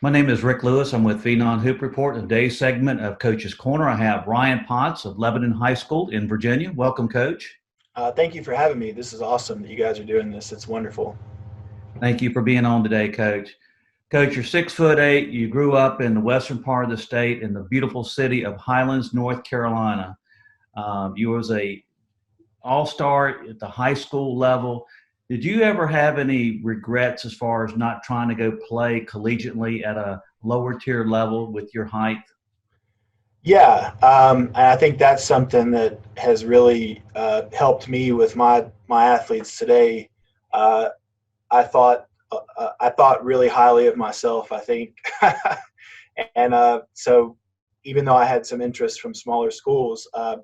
My name is Rick Lewis. I'm with Phenon Hoop Report. In today's segment of Coach's Corner, I have Ryan Potts of Lebanon High School in Virginia. Welcome, Coach. Thank you for having me. This is awesome that you guys are doing this. It's wonderful. Thank you for being on today, Coach. Coach, you're 6'8". You grew up in the western part of the state in the beautiful city of Highlands, North Carolina. You was a all-star at the high school level. Did you ever have any regrets as far as not trying to go play collegiately at a lower tier level with your height? Yeah, and I think that's something that has really helped me with my athletes today. Uh, I thought really highly of myself, I think, and so even though I had some interest from smaller schools, I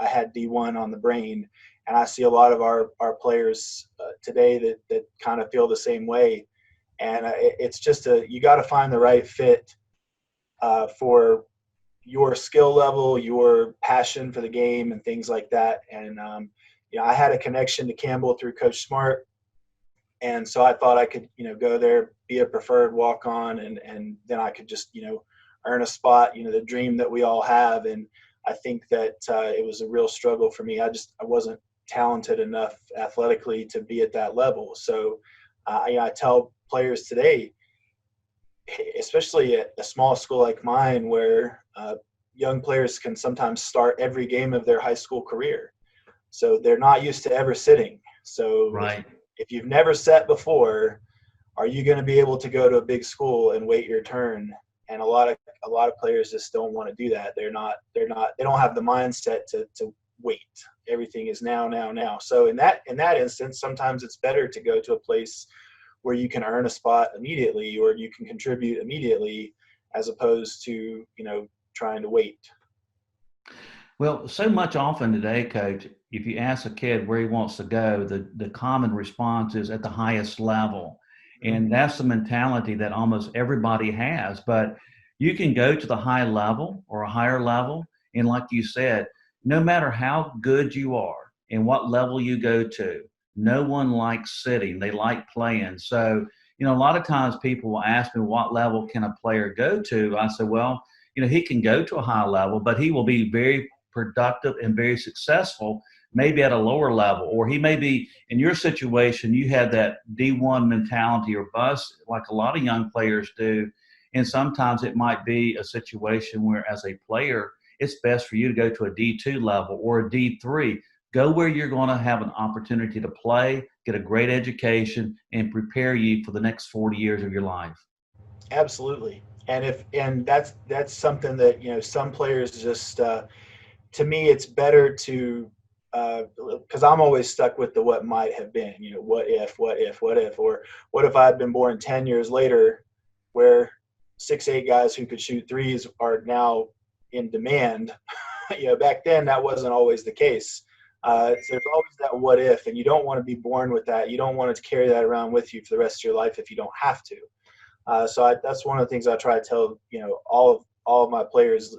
had D1 on the brain, and I see a lot of our players today that kind of feel the same way, and it's just you got to find the right fit for your skill level, your passion for the game, and things like that. And I had a connection to Campbell through Coach Smart, and so I thought I could, go there, be a preferred walk on, and then I could just, earn a spot. The dream that we all have. And I think that it was a real struggle for me. I wasn't talented enough athletically to be at that level. So I tell players today, especially at a small school like mine, where young players can sometimes start every game of their high school career. So they're not used to ever sitting. So Right. if you've never sat before, are you going to be able to go to a big school and wait your turn? And a lot of players just don't want to do that. They don't have the mindset to wait. Everything is now, now, now. So in that instance, sometimes it's better to go to a place where you can earn a spot immediately, or you can contribute immediately, as opposed to, trying to wait. Well, so much often today, Coach, if you ask a kid where he wants to go, the common response is at the highest level. And that's the mentality that almost everybody has. But you can go to the high level or a higher level. And like you said, no matter how good you are and what level you go to, no one likes sitting. They like playing. So, a lot of times people will ask me, what level can a player go to? I say, well, he can go to a high level, but he will be very productive and very successful, maybe at a lower level. Or he may be, in your situation, you had that D1 mentality or bust like a lot of young players do. And sometimes it might be a situation where, as a player, it's best for you to go to a D2 level or a D3. Go where you're going to have an opportunity to play, get a great education, and prepare you for the next 40 years of your life. Absolutely. And that's something that, some players just, to me, it's better to, because I'm always stuck with the what might have been, what if, or what if I had been born 10 years later, where 6'8" guys who could shoot threes are now in demand. Back then that wasn't always the case. So there's always that what if, and you don't want to be born with that. You don't want to carry that around with you for the rest of your life if you don't have to. That's one of the things I try to tell, all of my players,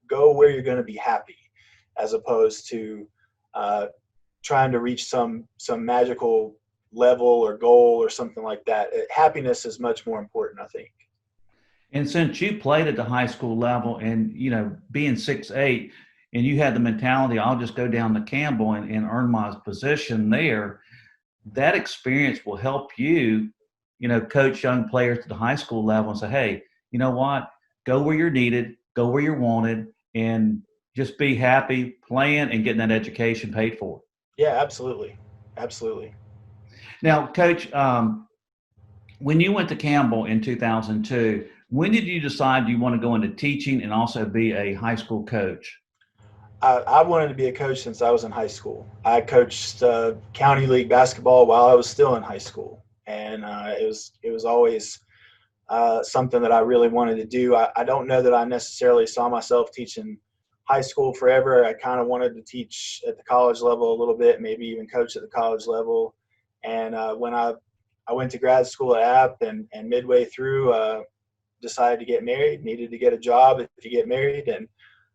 go where you're going to be happy, as opposed to trying to reach some magical level or goal or something like that. Happiness is much more important, I think. And since you played at the high school level and, being 6'8", and you had the mentality, I'll just go down to Campbell and earn my position there, that experience will help you, coach young players to the high school level and say, hey, you know what? Go where you're needed, go where you're wanted, and just be happy playing and getting that education paid for. Yeah, absolutely. Absolutely. Now, Coach, when you went to Campbell in 2002, when did you decide you want to go into teaching and also be a high school coach? I wanted to be a coach since I was in high school. I coached county league basketball while I was still in high school, and it was always something that I really wanted to do. I don't know that I necessarily saw myself teaching high school forever. I kind of wanted to teach at the college level a little bit, maybe even coach at the college level. And when I went to grad school at App, and midway through, decided to get married, needed to get a job if you get married. And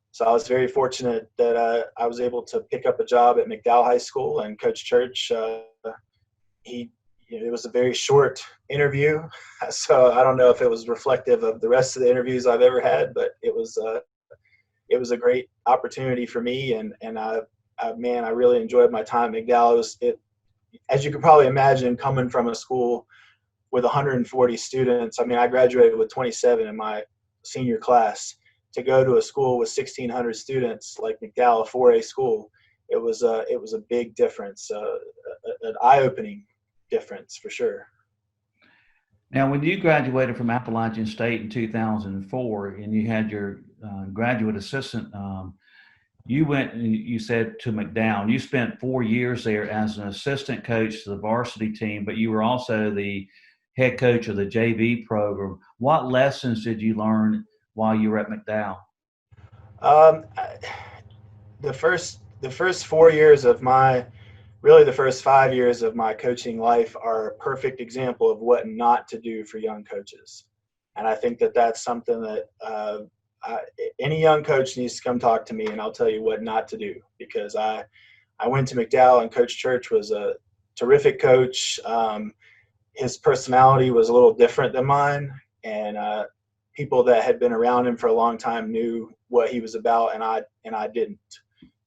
so I was very fortunate that I was able to pick up a job at McDowell High School, and Coach Church, he it was a very short interview, so I don't know if it was reflective of the rest of the interviews I've ever had, but it was a great opportunity for me, and man, I really enjoyed my time at McDowell. As you can probably imagine, coming from a school with 140 students. I mean, I graduated with 27 in my senior class. To go to a school with 1,600 students like McDowell, 4A school, it was a big difference, an eye-opening difference for sure. Now, when you graduated from Appalachian State in 2004 and you had your graduate assistant, you went, you said, to McDowell. You spent 4 years there as an assistant coach to the varsity team, but you were also the head coach of the JV program. What lessons did you learn while you were at McDowell? Um, the first 4 years of really the first 5 years of my coaching life are a perfect example of what not to do for young coaches. And I think that that's something that any young coach needs to come talk to me, and I'll tell you what not to do, because I went to McDowell, and Coach Church was a terrific coach. His personality was a little different than mine, and people that had been around him for a long time knew what he was about, and I didn't.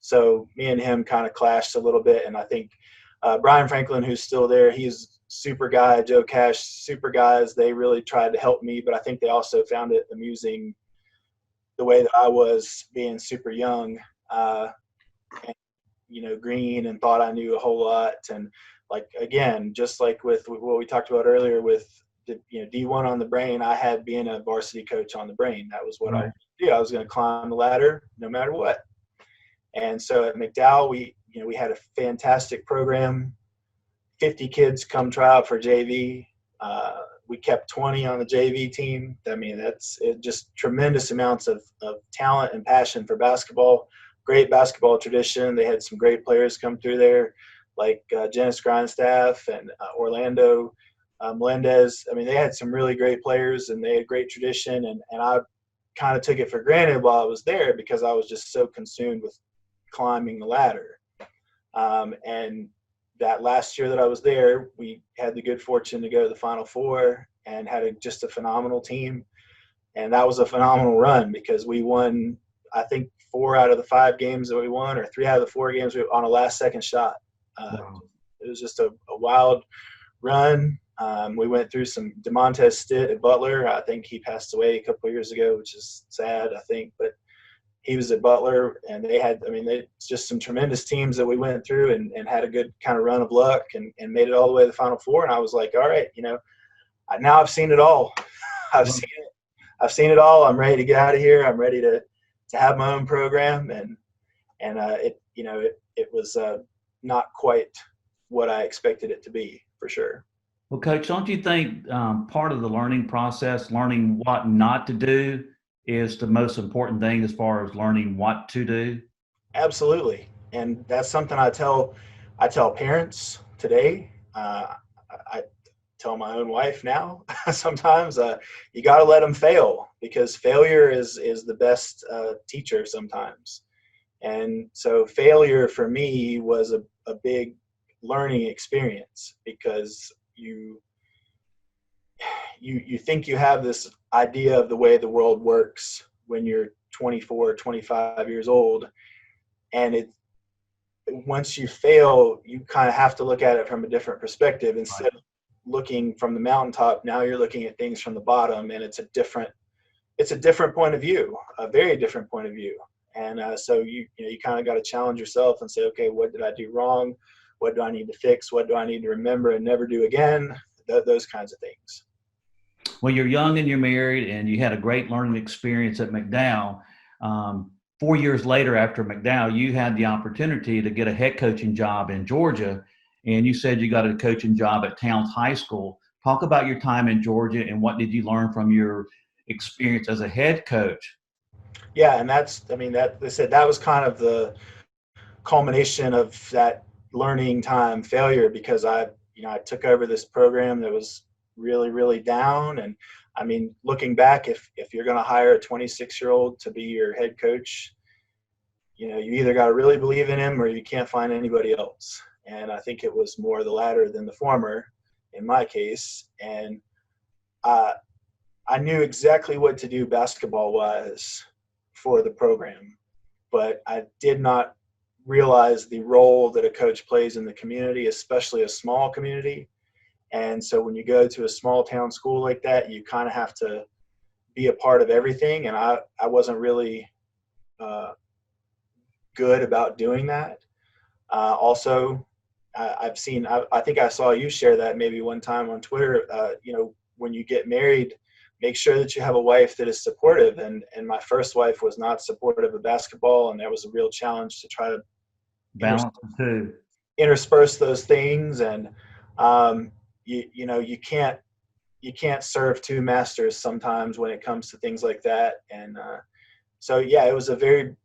So me and him kind of clashed a little bit, and I think Brian Franklin, who's still there, he's super guy. Joe Cash, super guys. They really tried to help me, but I think they also found it amusing the way that I was being super young, and, green, and thought I knew a whole lot. And like, again, just like with what we talked about earlier with D1 on the brain, I had being a varsity coach on the brain. That was what I did. I was going to climb the ladder no matter what. And so at McDowell, we had a fantastic program. 50 kids come try out for JV. We kept 20 on the JV team. I mean, that's just tremendous amounts of talent and passion for basketball. Great basketball tradition. They had some great players come through there, like Janice Grindstaff and Orlando Melendez. I mean, they had some really great players, and they had great tradition. And I kind of took it for granted while I was there because I was just so consumed with climbing the ladder. And that last year that I was there, we had the good fortune to go to the Final Four and had just a phenomenal team. And that was a phenomenal run because we won, I think, 4 out of the 5 games that we won, or 3 out of the 4 games on a last-second shot. Wow. It was just a wild run. We went through some DeMontez Stitt at Butler. I think he passed away a couple of years ago, which is sad, I think. But he was at Butler, and they just some tremendous teams that we went through and had a good kind of run of luck and made it all the way to the Final Four. And I was like, all right, now I've seen it all. I've seen it all. I'm ready to get out of here. I'm ready to have my own program. And it was not quite what I expected it to be, for sure. Well, Coach, don't you think part of the learning process, learning what not to do, is the most important thing as far as learning what to do? Absolutely. And that's something I tell parents today. I tell my own wife now sometimes you got to let them fail, because failure is the best teacher sometimes. And so failure for me was a big learning experience, because you think you have this idea of the way the world works when you're 24, 25 years old. And once you fail, you kind of have to look at it from a different perspective. Instead of looking from the mountaintop, now you're looking at things from the bottom, and it's a different point of view, a very different point of view. And so you kind of got to challenge yourself and say, okay, what did I do wrong? What do I need to fix? What do I need to remember and never do again? Those kinds of things. Well, you're young and you're married, and you had a great learning experience at McDowell. 4 years later, after McDowell, you had the opportunity to get a head coaching job in Georgia, and you said you got a coaching job at Towns High School. Talk about your time in Georgia, and what did you learn from your experience as a head coach? Yeah, and they said that was kind of the culmination of that learning time failure, because I took over this program that was really, really down. And I mean, looking back, if you're going to hire a 26-year-old to be your head coach, you either got to really believe in him or you can't find anybody else. And I think it was more the latter than the former. in my case. And I knew exactly what to do basketball-wise for the program, but I did not realize the role that a coach plays in the community, especially a small community. And so when you go to a small town school like that, you kind of have to be a part of everything. And I wasn't really good about doing that. Also, I've seen, I think I saw you share that maybe one time on Twitter, when you get married, make sure that you have a wife that is supportive. And my first wife was not supportive of basketball. And there was a real challenge to try to balance the two, intersperse those things. And, you can't serve two masters sometimes when it comes to things like that. And so, yeah, it was a very,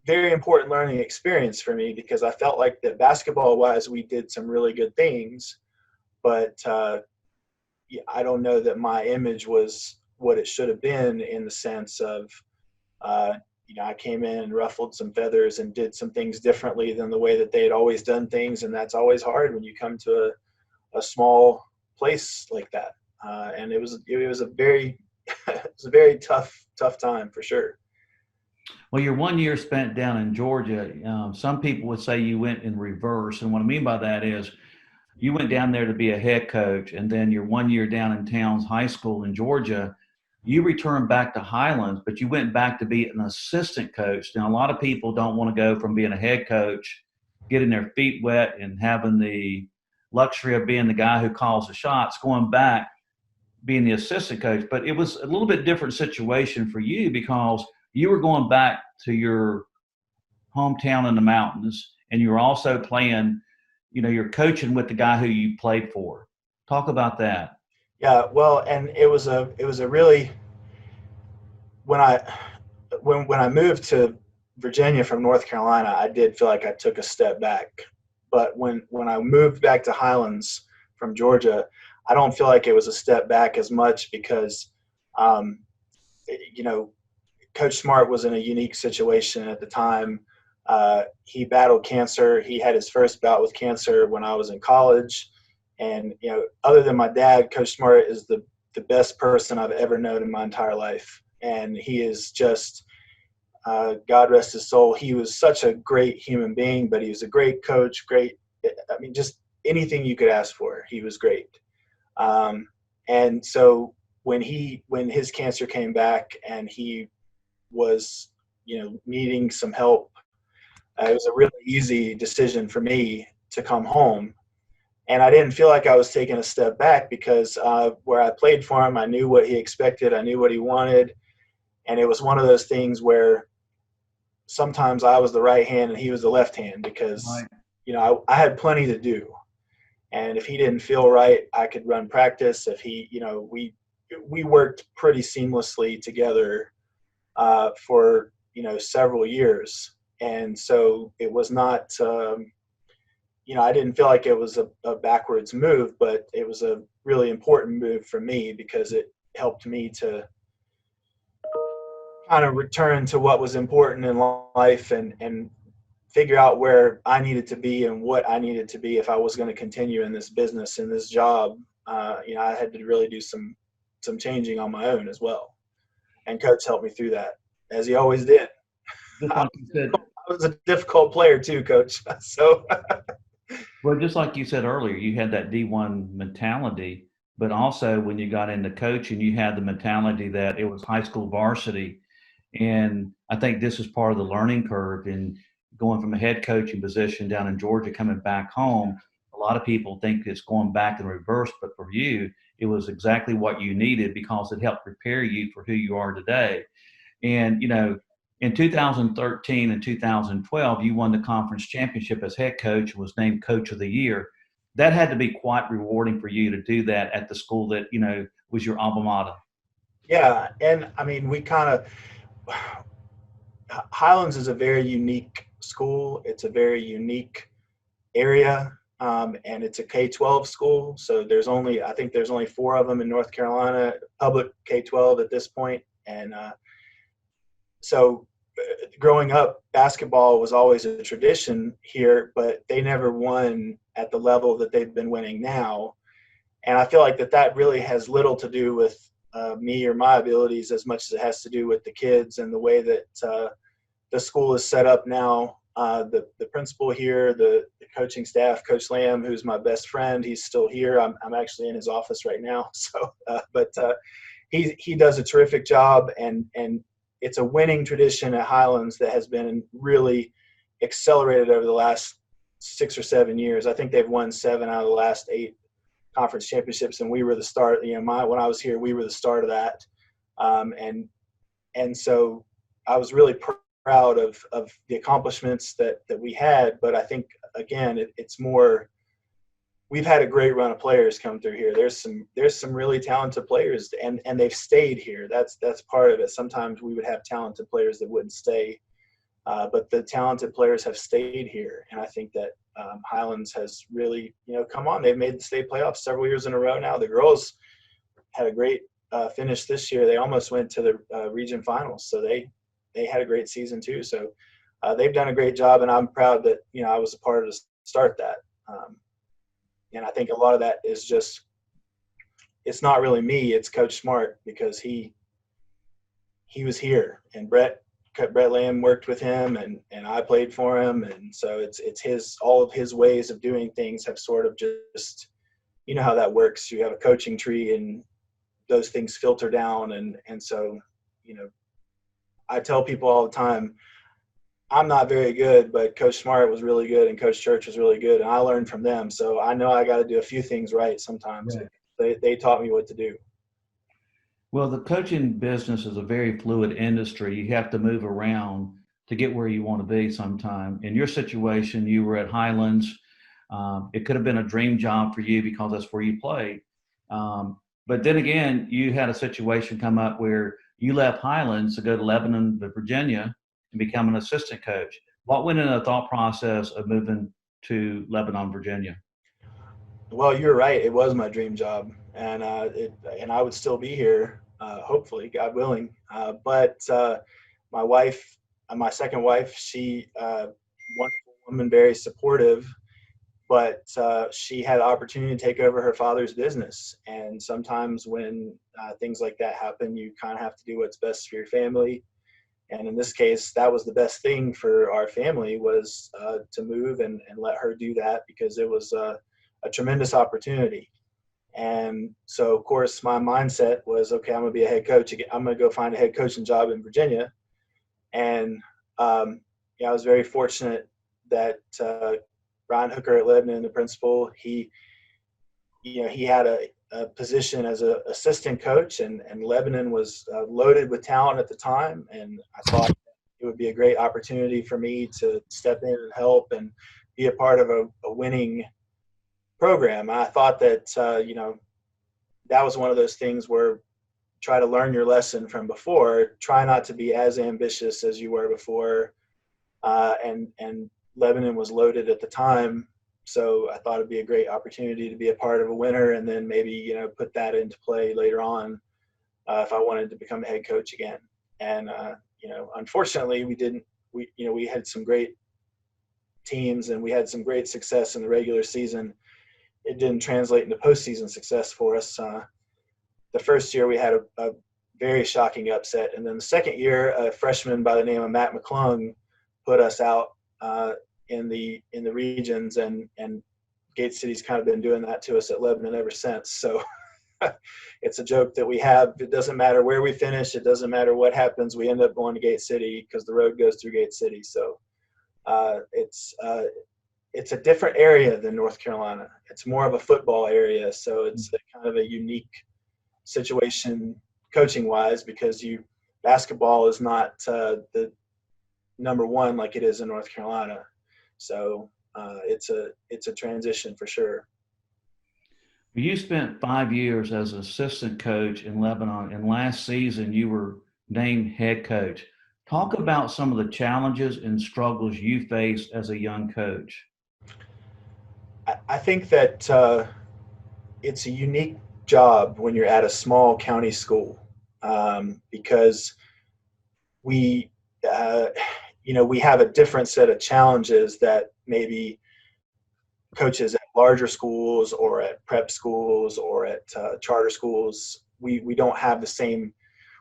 very important learning experience for me, because I felt like that basketball wise, we did some really good things, but I don't know that my image was what it should have been, in the sense of, I came in and ruffled some feathers and did some things differently than the way that they had always done things. And that's always hard when you come to a small place like that. And it was a very, it was a very tough time for sure. Well, your 1 year spent down in Georgia, some people would say you went in reverse. And what I mean by that is you went down there to be a head coach, and then your 1 year down in Towns High School in Georgia, you returned back to Highlands, but you went back to be an assistant coach. Now, a lot of people don't want to go from being a head coach, getting their feet wet and having the luxury of being the guy who calls the shots, going back, being the assistant coach. But it was a little bit different situation for you, because you were going back to your hometown in the mountains, and you were also playing, you're coaching with the guy who you played for. Talk about that. Yeah, well, and it was a really, when I moved to Virginia from North Carolina, I did feel like I took a step back. But when I moved back to Highlands from Georgia, I don't feel like it was a step back as much, because Coach Smart was in a unique situation at the time. He battled cancer. He had his first bout with cancer when I was in college. And, other than my dad, Coach Smart is the best person I've ever known in my entire life. And he is just, God rest his soul, he was such a great human being, but he was a great coach, just anything you could ask for, he was great. And so when his cancer came back and he was, needing some help, it was a really easy decision for me to come home. And I didn't feel like I was taking a step back, because where I played for him, I knew what he expected. I knew what he wanted. And it was one of those things where sometimes I was the right hand and he was the left hand, because, right. I had plenty to do. And if he didn't feel right, I could run practice. If he, we worked pretty seamlessly together for, several years. And so it was not, I didn't feel like it was a backwards move, but it was a really important move for me, because it helped me to kind of return to what was important in life, and figure out where I needed to be and what I needed to be if I was going to continue in this business, in this job. I had to really do some changing on my own as well. And Coach helped me through that, as he always did. Just like you said, I was a difficult player too, Coach. So, well, just like you said earlier, you had that D1 mentality, but also when you got into coaching, you had the mentality that it was high school varsity. And I think this is part of the learning curve in going from a head coaching position down in Georgia, coming back home. A lot of people think it's going back in reverse, but for you, it was exactly what you needed, because it helped prepare you for who you are today. And, in 2013 and 2012, you won the conference championship as head coach and was named Coach of the Year. That had to be quite rewarding for you to do that at the school that, was your alma mater. Yeah. And I mean, Highlands is a very unique school. It's a very unique area. And it's a K-12 school. So I think there's only 4 of them in North Carolina, public K-12 at this point. And so growing up, basketball was always a tradition here, but they never won at the level that they've been winning now. And I feel like that really has little to do with me or my abilities as much as it has to do with the kids and the way that the school is set up now. The principal here, the coaching staff, Coach Lamb, who's my best friend, he's still here. I'm actually in his office right now. So, but he does a terrific job, and it's a winning tradition at Highlands that has been really accelerated over the last 6 or 7 years. I think they've won 7 out of the last 8 conference championships, and we were the start. When I was here, we were the start of that, and so I was really proud of the accomplishments that we had. But I think, again, it's more, we've had a great run of players come through here. There's some really talented players, and they've stayed here. That's part of it. Sometimes we would have talented players that wouldn't stay, but the talented players have stayed here. And I think that Highlands has really, come on. They've made the state playoffs several years in a row now. The girls had a great finish this year. They almost went to the region finals, so they had a great season too. So they've done a great job, and I'm proud that I was a part of to start that. And I think a lot of that is just, it's not really me, it's Coach Smart, because he was here, and Brett Lamb worked with him, and I played for him, and so it's all of his ways of doing things have sort of just, how that works. You have a coaching tree, and those things filter down, and so I tell people all the time, I'm not very good, but Coach Smart was really good and Coach Church was really good, and I learned from them. So I know I got to do a few things right sometimes. Right. They taught me what to do. Well, the coaching business is a very fluid industry. You have to move around to get where you want to be sometime. In your situation, you were at Highlands. It could have been a dream job for you because that's where you played. But then again, you had a situation come up where you left Highlands to go to Lebanon, Virginia, and become an assistant coach. What went into the thought process of moving to Lebanon, Virginia? Well, you're right. It was my dream job, and I would still be here, hopefully, God willing. But my wife, my second wife, she wonderful woman, very supportive, but she had the opportunity to take over her father's business. And sometimes when things like that happen, you kind of have to do what's best for your family. And in this case, that was the best thing for our family, was to move and let her do that, because it was a tremendous opportunity. And so, of course, my mindset was, okay, I'm going to be a head coach. I'm going to go find a head coaching job in Virginia. And I was very fortunate that Ryan Hooker at Lebanon, the principal, he had a position as an assistant coach, and Lebanon was loaded with talent at the time. And I thought it would be a great opportunity for me to step in and help and be a part of a winning program. I thought that, that was one of those things where try to learn your lesson from before, try not to be as ambitious as you were before. And Lebanon was loaded at the time. So I thought it'd be a great opportunity to be a part of a winner, and then maybe, put that into play later on if I wanted to become a head coach again. And, unfortunately we had some great teams, and we had some great success in the regular season. It didn't translate into postseason success for us. The first year we had a very shocking upset. And then the second year, a freshman by the name of Matt McClung put us out in the regions, and Gate City's kind of been doing that to us at Lebanon ever since. So it's a joke that we have. It doesn't matter where we finish. It doesn't matter what happens. We end up going to Gate City because the road goes through Gate City. So it's a different area than North Carolina. It's more of a football area. So it's kind of a unique situation coaching wise, because basketball is not the number one like it is in North Carolina. So it's a transition for sure. You spent 5 years as an assistant coach in Lebanon, and last season you were named head coach. Talk about some of the challenges and struggles you faced as a young coach. I think that it's a unique job when you're at a small county school, because we have a different set of challenges that maybe coaches at larger schools or at prep schools or at charter schools, we don't have the same.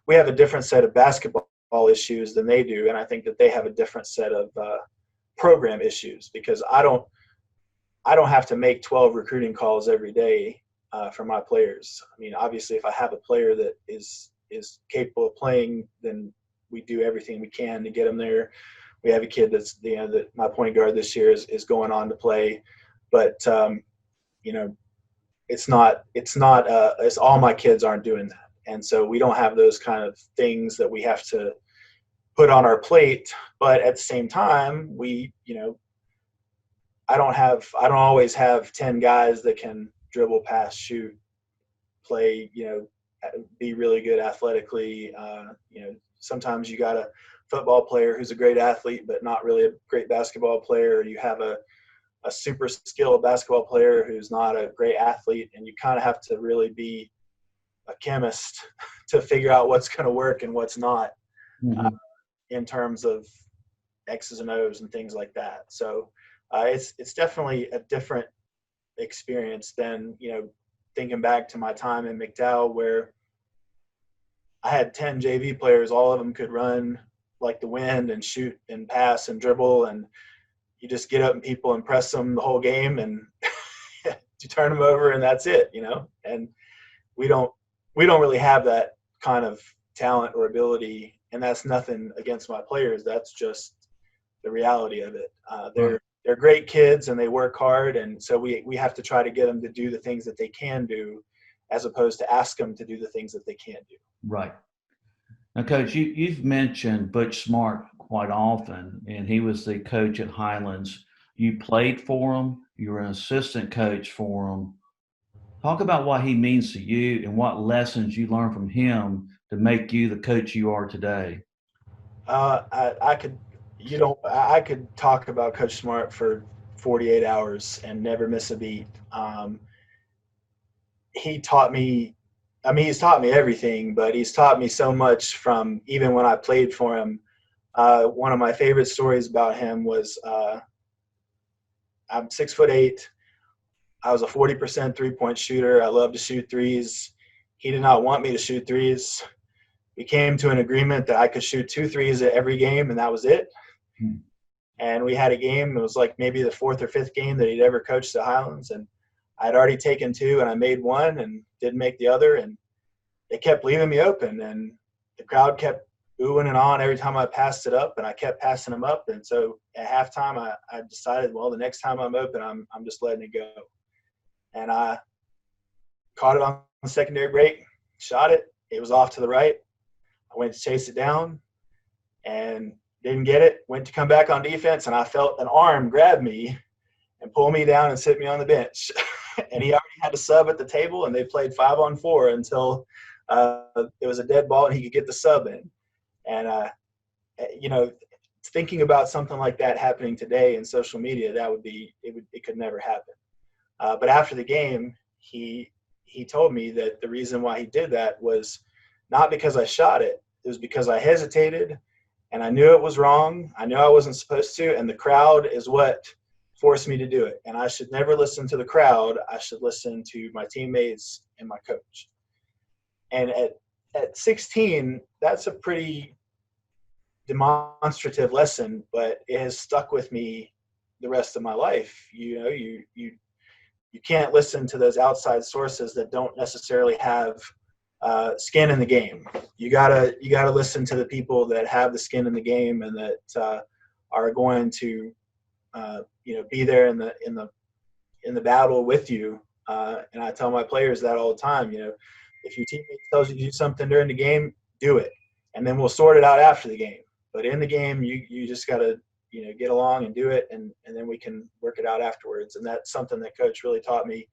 We have a different set of basketball issues than they do, and I think that they have a different set of program issues, because I don't have to make 12 recruiting calls every day for my players. I mean, obviously, if I have a player that is capable of playing, then we do everything we can to get them there. We have a kid that's that my point guard this year is going on to play, but it's all my kids aren't doing that, and so we don't have those kind of things that we have to put on our plate. But at the same time, I don't always have 10 guys that can dribble, pass, shoot, play, be really good athletically. Sometimes you got a football player who's a great athlete, but not really a great basketball player. You have a super skilled basketball player who's not a great athlete, and you kind of have to really be a chemist to figure out what's going to work and what's not, in terms of X's and O's and things like that. So it's definitely a different experience than, thinking back to my time in McDowell, where I had 10 JV players. All of them could run like the wind and shoot and pass and dribble, and you just get up and people and press them the whole game, and you turn them over, and that's it, and we don't really have that kind of talent or ability, and that's nothing against my players. That's just the reality of it. They're great kids and they work hard, and so we have to try to get them to do the things that they can do, as opposed to ask them to do the things that they can't do. Right. Now, Coach, you've mentioned Butch Smart quite often, and he was the coach at Highlands. You played for him. You were an assistant coach for him. Talk about what he means to you and what lessons you learned from him to make you the coach you are today. I could talk about Coach Smart for 48 hours and never miss a beat. He taught me, he's taught me everything, but he's taught me so much from even when I played for him. One of my favorite stories about him was I'm 6'8". I was a 40% three-point shooter. I love to shoot threes. He did not want me to shoot threes. We came to an agreement that I could shoot 2 threes at every game, and that was it. And we had a game. It was like maybe the 4th or 5th game that he'd ever coached at Highlands, and I'd already taken 2, and I made 1 and didn't make the other, and they kept leaving me open, and the crowd kept oohing and on every time I passed it up, and I kept passing them up. And so at halftime, I decided, well, the next time I'm open, I'm just letting it go. And I caught it on the secondary break, shot it. It was off to the right. I went to chase it down and didn't get it. Went to come back on defense, and I felt an arm grab me and pull me down and sit me on the bench. And he already had a sub at the table, and they played 5-on-4 until it was a dead ball and he could get the sub in. And, thinking about something like that happening today in social media, it could never happen. But after the game, he told me that the reason why he did that was not because I shot it. It was because I hesitated, and I knew it was wrong. I knew I wasn't supposed to, and the crowd is what forced me to do it. And I should never listen to the crowd. I should listen to my teammates and my coach. And at 16, that's a pretty demonstrative lesson, but it has stuck with me the rest of my life. You can't listen to those outside sources that don't necessarily have skin in the game. You gotta listen to the people that have the skin in the game and that are going to be there in the battle with you. And I tell my players that all the time. If your teammate tells you to do something during the game, do it, and then we'll sort it out after the game. But in the game, you just gotta get along and do it, and then we can work it out afterwards. And that's something that Coach really taught me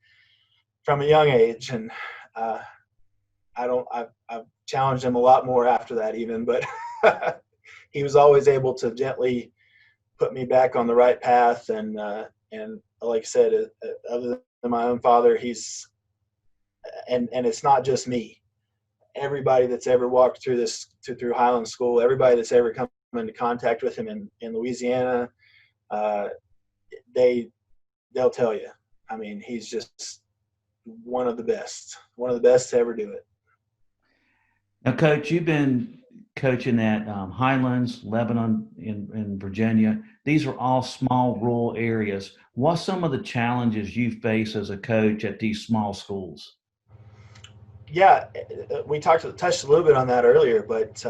from a young age. And I've challenged him a lot more after that even, but he was always able to gently put me back on the right path. And like I said, other than my own father, and it's not just me. Everybody that's ever walked through through Highland School, everybody that's ever come into contact with him in Louisiana, they'll tell you I mean, he's just one of the best to ever do it. Now, Coach, you've been coaching at Highlands, Lebanon, in Virginia. These are all small rural areas. What's some of the challenges you face as a coach at these small schools? Yeah, we touched a little bit on that earlier, but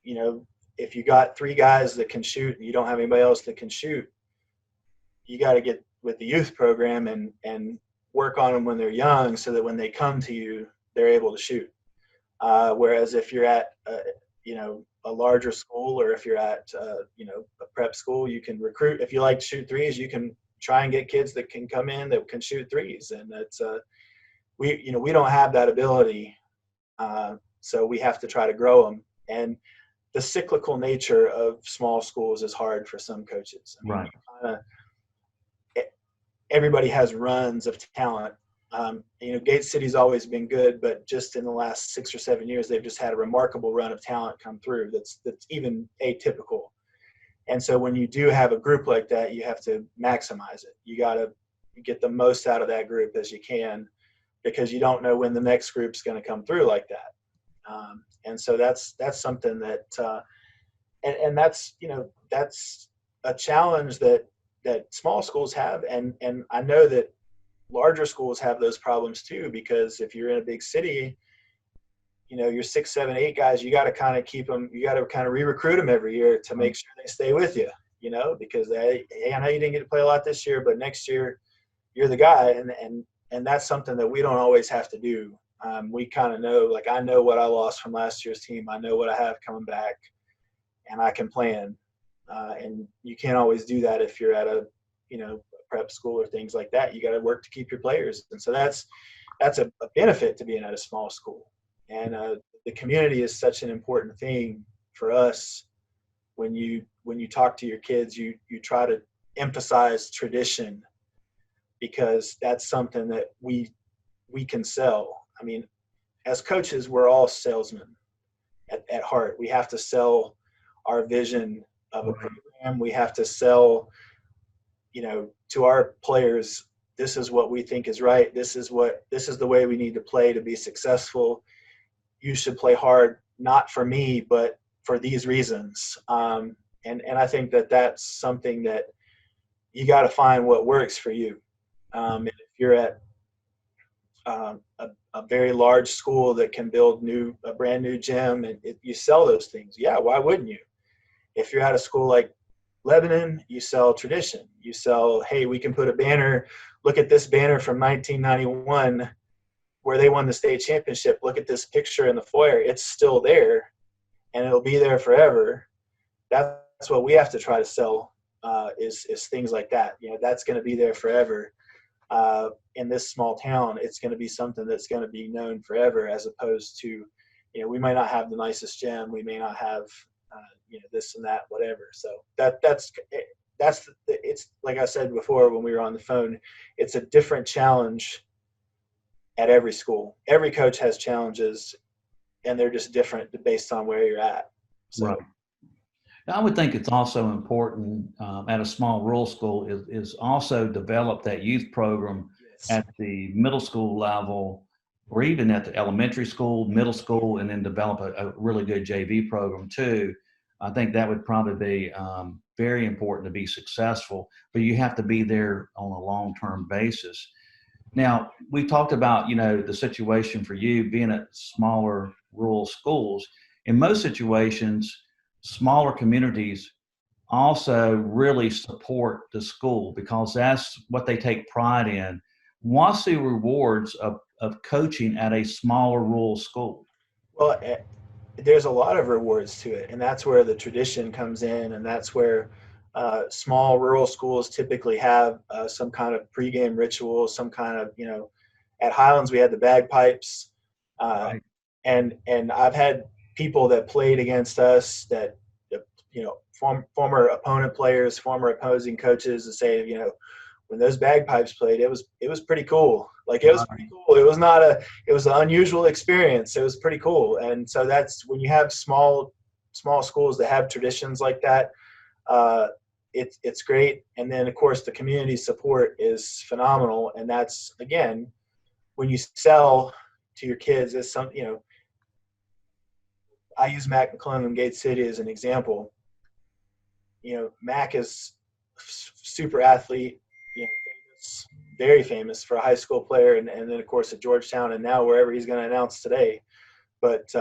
you know, if you got three guys that can shoot and you don't have anybody else that can shoot, you got to get with the youth program and work on them when they're young, so that when they come to you, they're able to shoot. Whereas if you're at you know, a larger school, or if you're at you know, a prep school, you can recruit. If you like to shoot threes, you can try and get kids that can come in that can shoot threes, and that's we don't have that ability, so we have to try to grow them. And the cyclical nature of small schools is hard for some coaches. I mean, Right. Everybody has runs of talent. You know, Gate City's always been good, but just in the last 6 or 7 years, they've just had a remarkable run of talent come through that's even atypical. And so when you do have a group like that, you have to maximize it. You got to get the most out of that group as you can, because you don't know when the next group's going to come through like that. And so that's something that, and that's, you know, that's a challenge that small schools have. And I know that larger schools have those problems too, because if you're in a big city, you know, your 6, 7, 8 guys, you got to kind of keep them, you got to kind of re-recruit them every year to make sure they stay with you, you know, because hey, I know you didn't get to play a lot this year, but next year you're the guy. And that's something that we don't always have to do. We kind of know, like, I know what I lost from last year's team. I know what I have coming back, and I can plan. And you can't always do that if you're at a, you know, prep school or things like that. You got to work to keep your players. And so that's a benefit to being at a small school. And the community is such an important thing for us. When you talk to your kids, you try to emphasize tradition, because that's something that we can sell. I mean, as coaches, we're all salesmen at heart. We have to sell our vision of a program. We have to sell, you know, to our players, this is what we think is right. This is the way we need to play to be successful. You should play hard, not for me, but for these reasons. And I think that that's something that you got to find what works for you. And if you're at a very large school that can build a brand new gym, and you sell those things, yeah, why wouldn't you? If you're at a school like Lebanon, you sell tradition. You sell, hey, we can put a banner. Look at this banner from 1991 where they won the state championship. Look at this picture in the foyer. It's still there, and it'll be there forever. That's what we have to try to sell, is things like that. You know, that's going to be there forever. In this small town, it's going to be something that's going to be known forever, as opposed to, you know, we might not have the nicest gym. We may not have, you know, this and that, whatever. So it's like I said before when we were on the phone, it's a different challenge at every school. Every coach has challenges, and they're just different based on where you're at. So. Right. I would think it's also important at a small rural school is also develop that youth program at the middle school level, or even at the elementary school, middle school, and then develop a really good JV program too. I think that would probably be very important to be successful, but you have to be there on a long-term basis. Now, we talked about, you know, the situation for you being at smaller rural schools. In most situations, smaller communities also really support the school because that's what they take pride in. What's the rewards of coaching at a smaller rural school? Well, there's a lot of rewards to it, and that's where the tradition comes in, and that's where small rural schools typically have some kind of pregame ritual, some kind of, you know, at Highlands we had the bagpipes, Right. and I've had people that played against us that, you know, former opponent players, former opposing coaches, that say, you know, when those bagpipes played, it was pretty cool. Like, it was pretty cool. It was an unusual experience. It was pretty cool. And so that's when you have small schools that have traditions like that, it's great. And then of course the community support is phenomenal. And that's, again, when you sell to your kids, is some, I use Mac McClellan in Gate City as an example. Mac is super athlete, famous, very famous for a high school player, and then of course at Georgetown, and now wherever he's going to announce today. But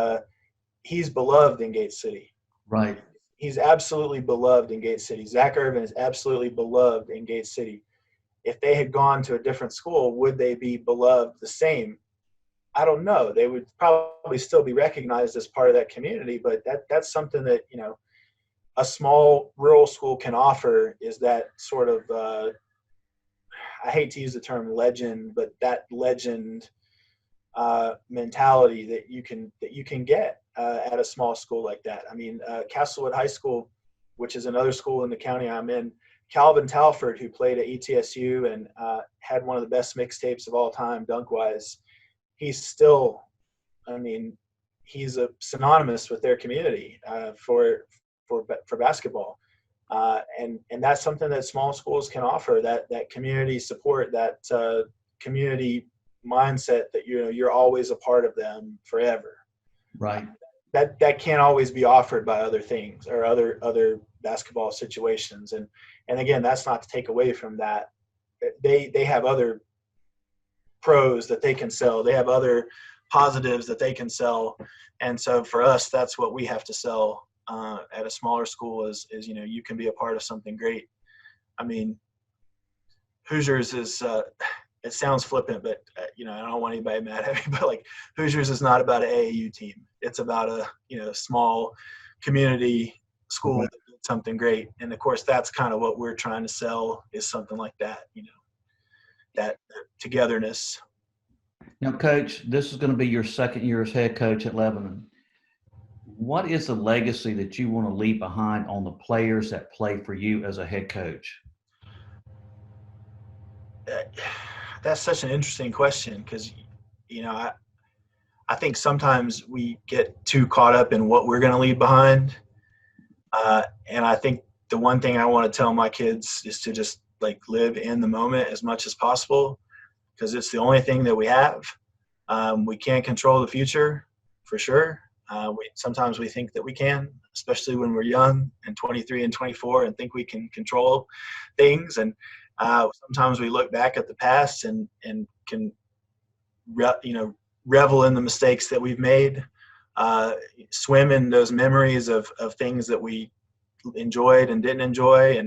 he's beloved in Gate City. Right. He's absolutely beloved in Gate City. Zach Irvin is absolutely beloved in Gate City. If they had gone to a different school, would they be beloved the same? I don't know. They would probably still be recognized as part of that community, but that's something that, a small rural school can offer, is that sort of, I hate to use the term legend, but that legend mentality that you can get at a small school like that. I mean, Castlewood High School, which is another school in the county I'm in, Calvin Talford, who played at ETSU and had one of the best mixtapes of all time, dunk-wise, he's still, he's synonymous with their community for basketball. And that's something that small schools can offer, that community support, that community mindset that, you're always a part of them forever. Right. That can't always be offered by other things or other basketball situations. And again, that's not to take away from that. They have other pros that they can sell. They have other positives that they can sell. And so for us, that's what we have to sell at a smaller school is, you can be a part of something great. I mean, Hoosiers is, it sounds flippant, but I don't want anybody mad at me, but like Hoosiers is not about an AAU team. It's about a, small community school that did something great. And of course, that's kind of what we're trying to sell, is something like that, that togetherness. Now, Coach, this is going to be your second year as head coach at Lebanon. What is the legacy that you want to leave behind on the players that play for you as a head coach? That's such an interesting question, because, I think sometimes we get too caught up in what we're going to leave behind. And I think the one thing I want to tell my kids is to just live in the moment as much as possible, because it's the only thing that we have. We can't control the future for sure. Sometimes we think that we can, especially when we're young and 23 and 24 and think we can control things. And sometimes we look back at the past and can, revel in the mistakes that we've made, swim in those memories of things that we enjoyed and didn't enjoy.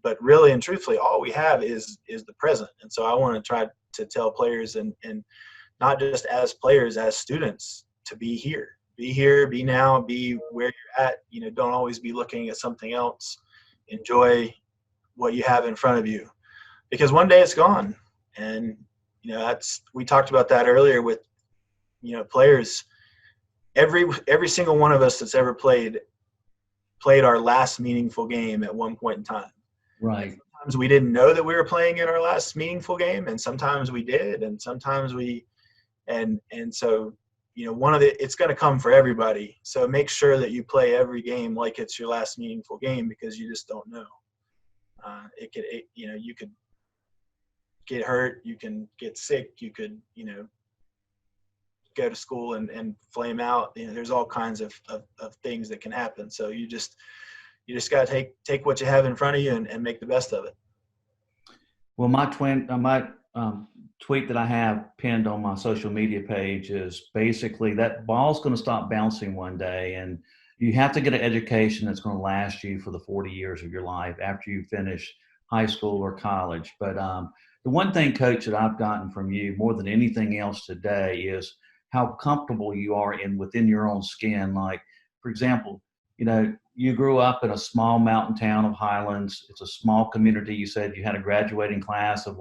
But really and truthfully, all we have is the present. And so I want to try to tell players and not just as players, as students, to be here, be now, be where you're at. Don't always be looking at something else. Enjoy what you have in front of you, because one day it's gone. And, we talked about that earlier with, players. Every single one of us that's ever played our last meaningful game at one point in time. Right. Sometimes we didn't know that we were playing in our last meaningful game, and sometimes we did, and sometimes and so, it's going to come for everybody. So make sure that you play every game like it's your last meaningful game, because you just don't know. You could get hurt, you can get sick, you could, go to school and flame out. There's all kinds of things that can happen. So you just got to take what you have in front of you and make the best of it. Well, my tweet that I have pinned on my social media page is basically that ball's going to stop bouncing one day, and you have to get an education that's going to last you for the 40 years of your life after you finish high school or college. But the one thing, Coach, that I've gotten from you more than anything else today is how comfortable you are within your own skin. Like, for example, you grew up in a small mountain town of Highlands. It's a small community. You said you had a graduating class of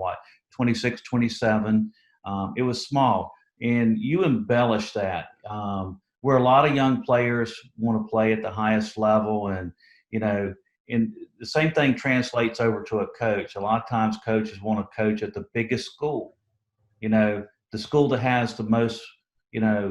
26, 27. It was small, and you embellish that. Where a lot of young players want to play at the highest level, and and the same thing translates over to a coach. A lot of times coaches want to coach at the biggest school, the school that has the most,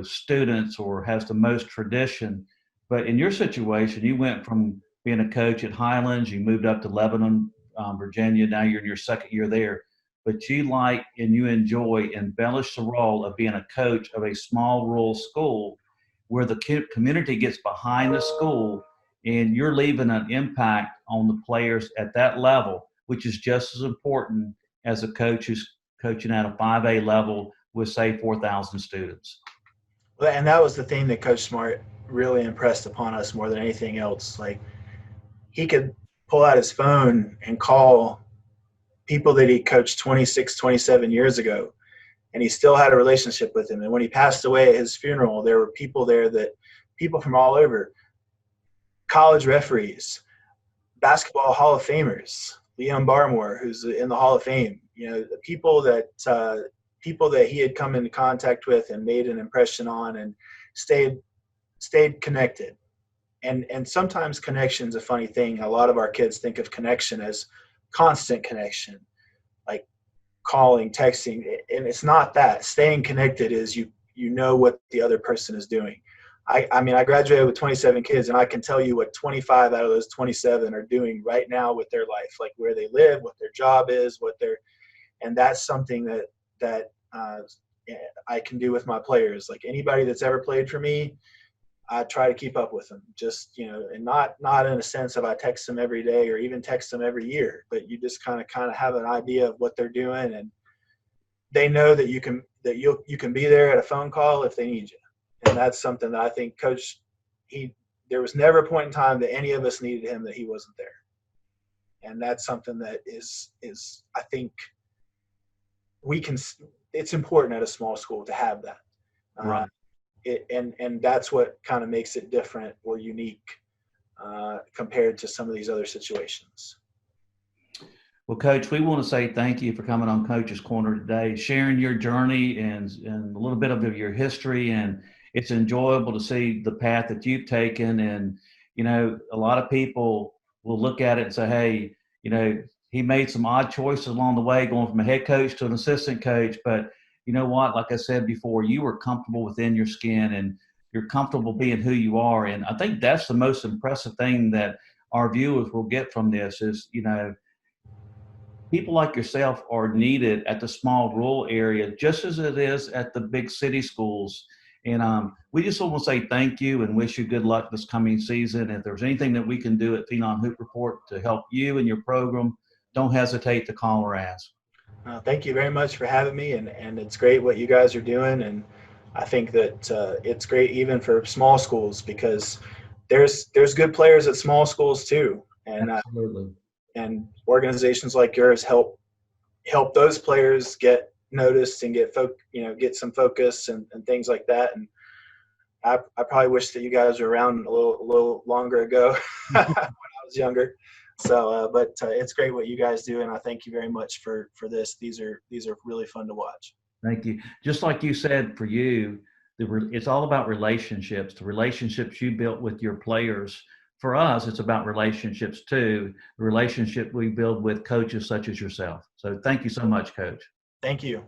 students or has the most tradition. But in your situation, you went from being a coach at Highlands. You moved up to Lebanon, Virginia. Now you're in your second year there. But you like and you enjoy embellish the role of being a coach of a small rural school where the community gets behind the school and you're leaving an impact on the players at that level, which is just as important as a coach who's coaching at a 5A level with, say, 4,000 students. Well, and that was the thing that Coach Smart really impressed upon us more than anything else. Like, he could pull out his phone and call people that he coached 26, 27 years ago, and he still had a relationship with them. And when he passed away at his funeral, there were people there people from all over, college referees, basketball Hall of Famers, Leon Barmore, who's in the Hall of Fame, the people that he had come into contact with and made an impression on and stayed connected. And sometimes connection's a funny thing. A lot of our kids think of connection as constant connection, like calling, texting, and it's not that. Staying connected is you know what the other person is doing. I mean, I graduated with 27 kids, and I can tell you what 25 out of those 27 are doing right now with their life, like where they live, what their job is, and that's something that I can do with my players. Like, anybody that's ever played for me, I try to keep up with them, just, and not in a sense of I text them every day or even text them every year, but you just kind of have an idea of what they're doing, and they know that you can be there at a phone call if they need you. And that's something that I think Coach, there was never a point in time that any of us needed him that he wasn't there. And that's something that is I think it's important at a small school to have that. Right. And that's what kind of makes it different or unique compared to some of these other situations. Well, Coach, we want to say thank you for coming on Coach's Corner today, sharing your journey and a little bit of your history. And it's enjoyable to see the path that you've taken. And, a lot of people will look at it and say, hey, he made some odd choices along the way, going from a head coach to an assistant coach. But you know what? Like I said before, you were comfortable within your skin and you're comfortable being who you are. And I think that's the most impressive thing that our viewers will get from this is, people like yourself are needed at the small rural area just as it is at the big city schools. And we just want to say thank you and wish you good luck this coming season. If there's anything that we can do at Phenom Hoop Report to help you and your program, don't hesitate to call or ask. Thank you very much for having me, and it's great what you guys are doing. And I think that it's great even for small schools, because there's good players at small schools too. And Absolutely. And organizations like yours help those players get noticed and get some focus and things like that. And I probably wish that you guys were around a little longer ago when I was younger. So, but it's great what you guys do, and I thank you very much for this. These are really fun to watch. Thank you. Just like you said, for you, it's all about relationships. The relationships you built with your players. For us, it's about relationships too. The relationship we build with coaches such as yourself. So, thank you so much, Coach. Thank you.